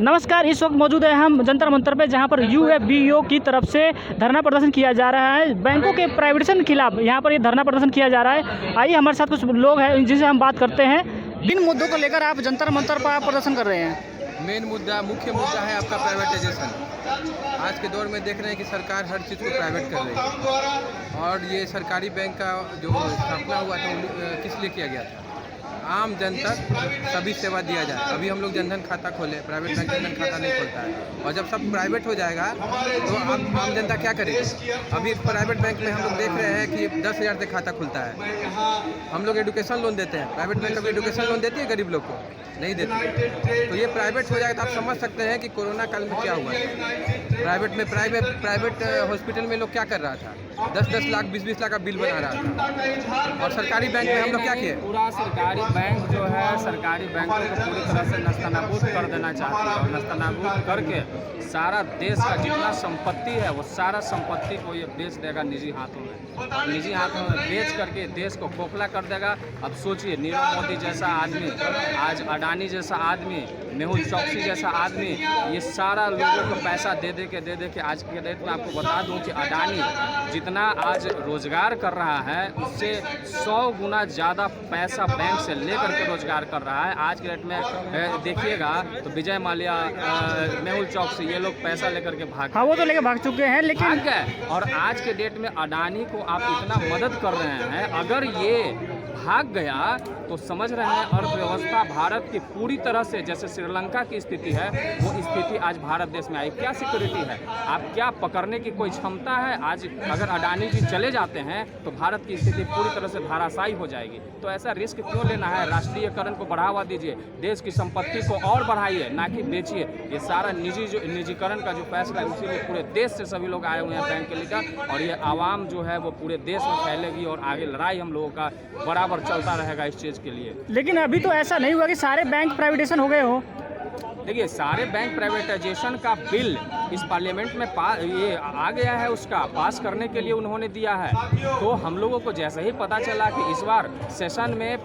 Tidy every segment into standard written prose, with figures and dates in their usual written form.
नमस्कार, इस वक्त मौजूद है हम जंतर मंतर पे, जहां पर यूएफबीओ की तरफ से धरना प्रदर्शन किया जा रहा है। बैंकों के प्राइवेटाइजेशन के खिलाफ यहां पर ये धरना प्रदर्शन किया जा रहा है। आइए हमारे साथ कुछ लोग हैं जिनसे हम बात करते हैं। किन मुद्दों को लेकर आप जंतर मंतर पर प्रदर्शन कर रहे हैं? मुख्य मुद्दा है आपका प्राइवेटाइजेशन। आज के दौर में देख रहे हैं कि सरकार हर चीज़ को प्राइवेट कर रही है और ये सरकारी बैंक का जो स्थापना हुआ था किस लिए किया गया था? आम जन तक सभी सेवा दिया जाए। अभी हम लोग जनधन खाता खोले, प्राइवेट बैंक जनधन खाता नहीं खोलता है, और जब सब प्राइवेट हो जाएगा तो अब आम जनता क्या करेगी? अभी प्राइवेट बैंक में हम लोग देख रहे हैं कि 10,000 से खाता खुलता है। हम लोग एजुकेशन लोन देते हैं, प्राइवेट बैंक अभी एजुकेशन लोन देती है गरीब लोग को? नहीं देती। तो ये प्राइवेट हो जाएगा तो आप समझ सकते हैं कि कोरोना काल में क्या हुआ है। प्राइवेट हॉस्पिटल में लोग क्या कर रहा था? 10-10 लाख 20-20 लाख का बिल बना रहा था। और सरकारी बैंक में हम लोग क्या किए? पूरा सरकारी बैंक जो है, सरकारी बैंकों को पूरी तरह से नस्तनाबूद कर देना चाहती है और नस्तनाबूद करके सारा देश का जितना संपत्ति है वो सारा संपत्ति को ये बेच देगा निजी हाथों में, और निजी हाथों में बेच करके देश को खोखला कर देगा। अब सोचिए, नीरव मोदी जैसा आदमी, आज अडानी जैसा आदमी, मेहुल चौकसी जैसा आदमी, ये सारा लोगों को पैसा दे दे के आज के डेट में आपको बता दूं कि अडानी जितना आज रोजगार कर रहा है उससे 100 गुना ज़्यादा पैसा बैंक से लेकर के रोजगार कर रहा है। आज के डेट में देखिएगा तो विजय माल्या, मेहुल चौकसी, ये लोग पैसा लेकर के हाँ, वो तो लेके भाग चुके हैं, लेकिन भाग गए। और आज के डेट में अडानी को आप इतना मदद कर रहे हैं, अगर ये भाग गया तो समझ रहे हैं अर्थव्यवस्था भारत की पूरी तरह से, जैसे श्रीलंका की स्थिति है वो स्थिति आज भारत देश में आई। क्या सिक्योरिटी है? आप क्या पकड़ने की कोई क्षमता है? आज अगर अडानी जी चले जाते हैं तो भारत की स्थिति पूरी तरह से धराशायी हो जाएगी। तो ऐसा रिस्क क्यों लेना है? राष्ट्रीयकरण को बढ़ावा दीजिए, देश की संपत्ति को और बढ़ाइए, ना कि बेचिए। ये सारा निजीकरण का जो फैसला है उसी में पूरे देश से सभी लोग आए हुए हैं बैंक के लेकर, और ये आवाम जो है वो पूरे देश में फैलेगी और आगे लड़ाई हम लोगों का बराबर चलता रहेगा इस चीज़ के लिए। लेकिन अभी तो ऐसा नहीं हुआ कि सारे बैंक प्राइवेटाइजेशन हो गए हो। देखिए, सारे बैंक प्राइवेटाइजेशन का बिल इस पार्लियामेंट में ये आ गया है, उसका पास करने के लिए उन्होंने दिया है। तो हम लोगों को जैसे ही पता चला कि इस बार सेशन में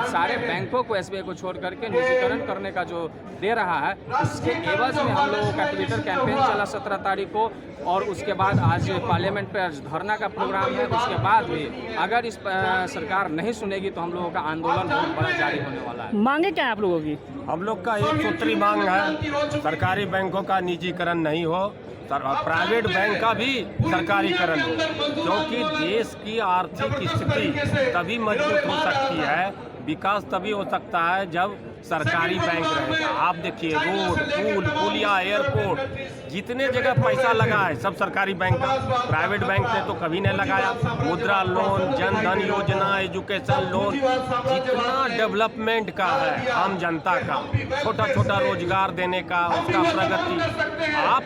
सारे बैंकों को, एसबीआई को छोड़ करके निजीकरण करने का जो दे रहा है, उसके एवज में हम लोगों का ट्विटर कैंपेन चला 17 तारीख को, और उसके बाद आज पार्लियामेंट पर धरना का प्रोग्राम है। उसके बाद भी अगर इस सरकार नहीं सुनेगी तो हम लोगों का आंदोलन बहुत बड़ा जारी होने वाला है। मांगे क्या है आप लोगों की? हम लोग का एक सूत्री मांग है, सरकारी बैंकों का निजीकरण नहीं हो, प्राइवेट बैंक का भी सरकारीकरण हो, क्योंकि देश की आर्थिक स्थिति तभी मजबूत हो सकती है, विकास तभी हो सकता है जब सरकारी बैंक रहेगा। आप देखिए, रोड, पुल, पुलिया, एयरपोर्ट, जितने जगह पैसा लगा है सब सरकारी बैंक का, प्राइवेट बैंक ने तो कभी नहीं लगाया। मुद्रा लोन, जनधन योजना, एजुकेशन लोन, जितना डेवलपमेंट का है आम जनता का, छोटा छोटा रोजगार देने का, उसका प्रगति। आप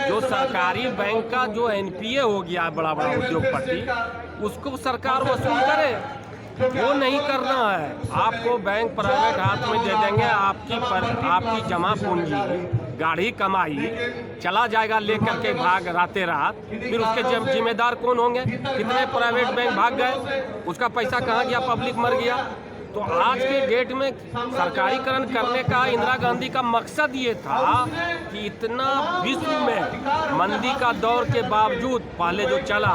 जो सरकारी बैंक का जो एनपीए हो गया बड़ा बड़ा उद्योगपति, उसको सरकार वसूल करे, वो नहीं करना है। आपको बैंक प्राइवेट हाथ में दे देंगे, आपकी जमा पूंजी, गाढ़ी कमाई चला जाएगा लेकर के भाग राते रात। फिर उसके जिम्मेदार कौन होंगे? कितने प्राइवेट बैंक भाग गए, उसका पैसा कहाँ गया? पब्लिक मर गया। तो आज के डेट में सरकारीकरण करने का इंदिरा गांधी का मकसद ये था कि इतना विश्व में मंदी का दौर के बावजूद पहले जो चला,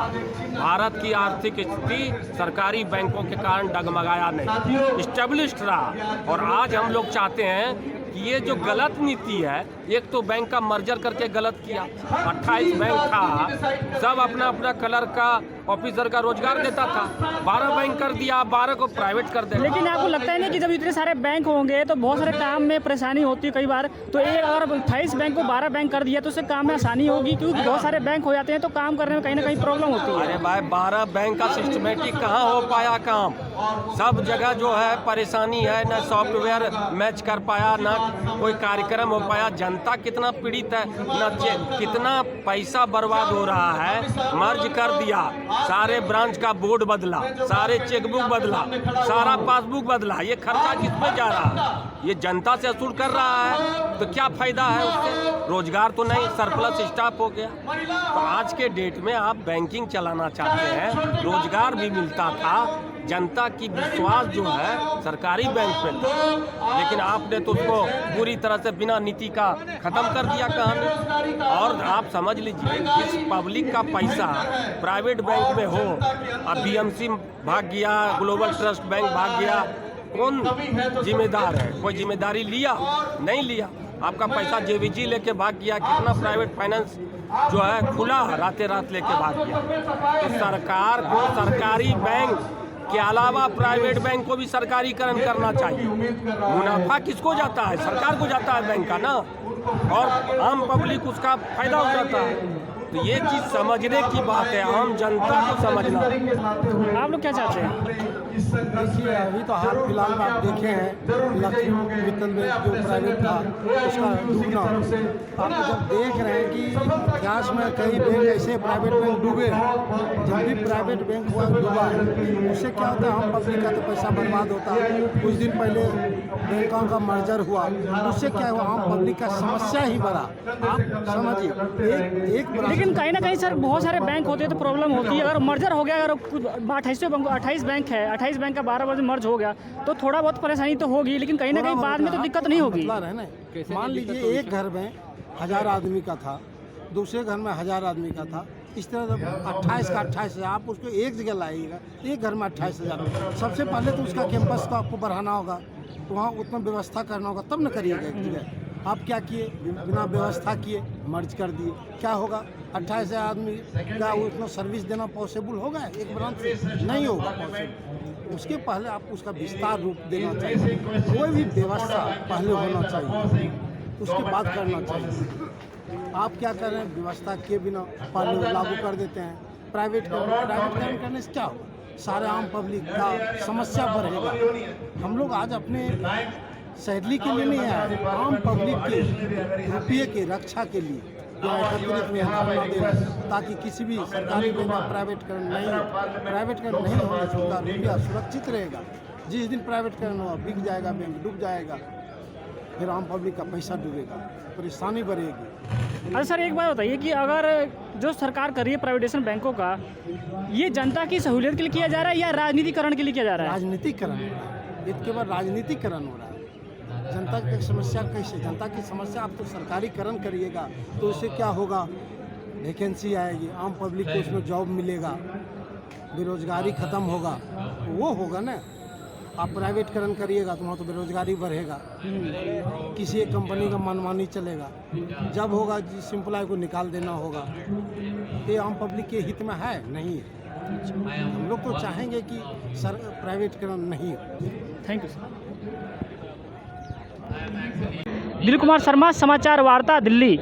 भारत की आर्थिक स्थिति सरकारी बैंकों के कारण डगमगाया नहीं, स्टेबलिश्ड रहा। और आज हम लोग चाहते हैं कि ये जो गलत नीति है, एक तो बैंक का मर्जर करके गलत किया, 28 बैंक था, सब अपना अपना कलर का ऑफिसर का रोजगार देता था, 12 बैंक कर दिया, 12 को प्राइवेट कर दिया। लेकिन आपको लगता है नहीं कि जब इतने सारे बैंक होंगे तो बहुत सारे काम में परेशानी होती है कई बार? तो एक अगर 28 बैंक को 12 बैंक कर दिया तो उससे काम में आसानी होगी, क्योंकि बहुत सारे बैंक हो जाते हैं तो काम करने में कहीं ना कहीं प्रॉब्लम होती है। अरे भाई, 12 बैंक का सिस्टमेटिक कहाँ हो पाया काम? सब जगह जो है परेशानी है, ना सॉफ्टवेयर मैच कर पाया, ना कोई कार्यक्रम हो पाया। जनता कितना पीड़ित है, ना कितना पैसा बर्बाद हो रहा है। मर्ज कर दिया, सारे ब्रांच का बोर्ड बदला, सारे चेकबुक बदला, सारा पासबुक बदला, ये खर्चा किस पे जा रहा है? ये जनता से वसूल कर रहा है, तो क्या फायदा है उससे? रोजगार तो नहीं, सरप्लस स्टाफ हो गया। तो आज के डेट में आप बैंकिंग चलाना चाहते हैं, रोजगार भी मिलता था, जनता की विश्वास जो है सरकारी बैंक पे था, लेकिन आपने तो उसको पूरी तरह से बिना नीति का ख़त्म कर दिया कहानी। और आप समझ लीजिए जिस पब्लिक का पैसा प्राइवेट बैंक में हो, अब बीएमसी भाग गया, ग्लोबल ट्रस्ट बैंक भाग गया, कौन जिम्मेदार है? कोई जिम्मेदारी लिया? नहीं लिया। आपका पैसा जेवीजी लेके भाग गया। कितना प्राइवेट फाइनेंस जो है खुला रातें रात लेके भाग गया। तो सरकार को सरकारी बैंक के अलावा प्राइवेट बैंक को भी सरकारीकरण करना चाहिए। मुनाफा किसको जाता है? सरकार को जाता है बैंक का ना, और आम पब्लिक उसका फायदा उठाता है। तो ये चीज़ समझने की बात है, आम जनता को समझना। आप लोग क्या चाहते हैं? देखिए अभी तो हाल फिलहाल में आप देखे हैं लक्ष्मी मित्तल बैंक जो प्राइवेट था उसका डूबना। आप जब देख रहे हैं कि इतिहास में कई बैंक ऐसे प्राइवेट बैंक डूबे हैं, जब भी प्राइवेट बैंक हुआ डूबा है उससे क्या होता है, हम पब्लिक का तो पैसा बर्बाद होता है। कुछ दिन पहले बैंकों का मर्जर हुआ, उससे क्या हुआ, आम पब्लिक का समस्या ही बढ़ा। आप समझिए एक लेकिन कहीं ना कहीं सर बहुत सारे बैंक होते हैं तो प्रॉब्लम होती है। अगर मर्जर हो गया, अगर कुछ 28 बैंक है, 28 बैंक का 12 बजे मर्ज हो गया तो थोड़ा बहुत परेशानी तो होगी, लेकिन कहीं ना कहीं बाद में तो दिक्कत नहीं होगी। मान लीजिए एक घर में 1000 आदमी का था, दूसरे घर में 1000 आदमी का था, इस तरह 28 का 28,000 आप उसको एक जगह लाइएगा, एक घर में 28,000। सबसे पहले तो उसका कैंपस को आपको बढ़ाना होगा, तो वहाँ उतना व्यवस्था करना होगा, तब न करिएगा एक जगह। आप क्या किए, बिना व्यवस्था किए मर्ज कर दिए, क्या होगा? 28,000 आदमी का उतना सर्विस देना पॉसिबल होगा एक ब्रांच से? नहीं होगा पॉसिबल। उसके पहले आपको उसका विस्तार रूप देना चाहिए, कोई भी व्यवस्था पहले होना चाहिए, उसके बाद करना चाहिए। आप क्या कर रहे हैं, व्यवस्था के बिना पहले लागू कर देते हैं। प्राइवेटकरण करने से क्या होगा, सारे आम पब्लिक का समस्या बढ़ेगा। हम लोग आज अपने सैलरी के लिए नहीं आए, आम पब्लिक के रुपये की रक्षा के लिए एकत्रित में हम दे रहे, ताकि किसी भी सरकारी बैंक का प्राइवेटकरण नहीं होने से उनका रुपया सुरक्षित रहेगा। जिस दिन प्राइवेटकरण होगा बिक जाएगा, बैंक डूब जाएगा, फिर आम पब्लिक का पैसा डूबेगा, परेशानी बढ़ेगी। अच्छा सर एक बात बताइए कि अगर जो सरकार कर रही है प्राइवेटाइजेशन बैंकों का, ये जनता की सहूलियत के लिए किया जा रहा है या राजनीतिकरण के लिए किया जा रहा है? राजनीतिकरण हो रहा है, इसके बाद राजनीतिकरण हो रहा है। जनता की समस्या कैसे, जनता की समस्या आप तो सरकारीकरण करिएगा तो उससे क्या होगा, वैकेंसी आएगी, आम पब्लिक को उसमें जॉब मिलेगा, बेरोजगारी खत्म होगा, वो होगा ना। आप प्राइवेटकरण करिएगा तो वहाँ तो बेरोजगारी बढ़ेगा, किसी एक कंपनी का मनमानी चलेगा, जब होगा जिस एम्प्लॉय को निकाल देना होगा। ये आम पब्लिक के हित में है नहीं है। हम लोग तो चाहेंगे कि सर प्राइवेटकरण नहीं हो। Thank you sir. Dilip Kumar Sharma, समाचार वार्ता, दिल्ली।